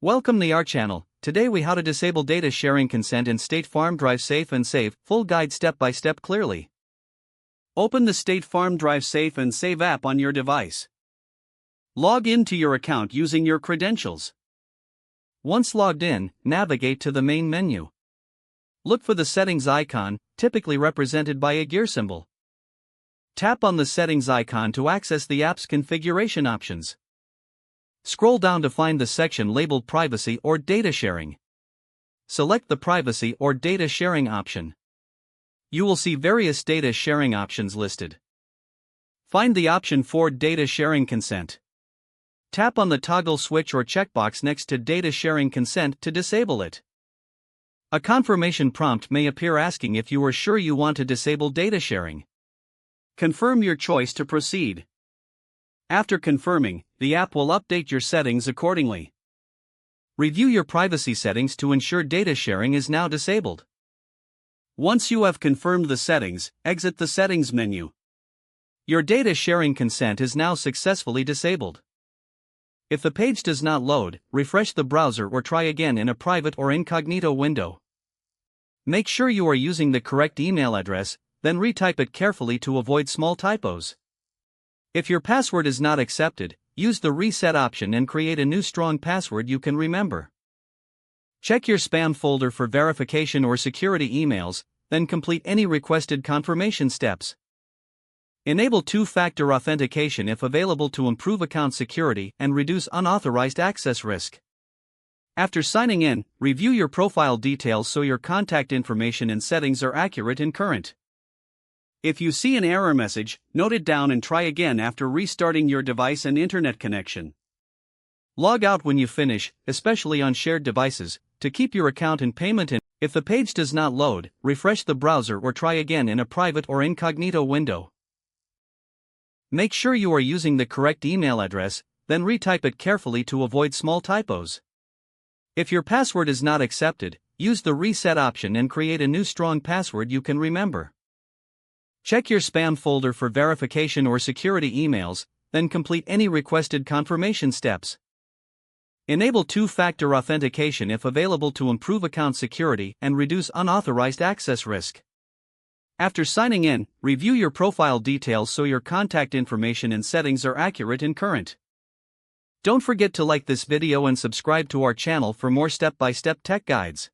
Welcome to our channel. Today we how to disable data sharing consent in State Farm Drive Safe and Save, full guide step by step clearly. Open the State Farm Drive Safe and Save app on your device. Log into your account using your credentials. Once logged in, navigate to the main menu. Look for the settings icon, typically represented by a gear symbol. Tap on the settings icon to access the app's configuration options. Scroll down to find the section labeled Privacy or Data Sharing. Select the Privacy or Data Sharing option. You will see various data sharing options listed. Find the option for Data Sharing Consent. Tap on the toggle switch or checkbox next to Data Sharing Consent to disable it. A confirmation prompt may appear asking if you are sure you want to disable data sharing. Confirm your choice to proceed. After confirming, the app will update your settings accordingly. Review your privacy settings to ensure data sharing is now disabled. Once you have confirmed the settings, exit the settings menu. Your data sharing consent is now successfully disabled. If the page does not load, refresh the browser or try again in a private or incognito window. Make sure you are using the correct email address, then retype it carefully to avoid small typos. If your password is not accepted, use the reset option and create a new strong password you can remember. Check your spam folder for verification or security emails, then complete any requested confirmation steps. Enable two-factor authentication if available to improve account security and reduce unauthorized access risk. After signing in, review your profile details so your contact information and settings are accurate and current. If you see an error message, note it down and try again after restarting your device and internet connection. Log out when you finish, especially on shared devices, to keep your account and payment in. If the page does not load, refresh the browser or try again in a private or incognito window. Make sure you are using the correct email address, then retype it carefully to avoid small typos. If your password is not accepted, use the reset option and create a new strong password you can remember. Check your spam folder for verification or security emails, then complete any requested confirmation steps. Enable two-factor authentication if available to improve account security and reduce unauthorized access risk. After signing in, review your profile details so your contact information and settings are accurate and current. Don't forget to like this video and subscribe to our channel for more step-by-step tech guides.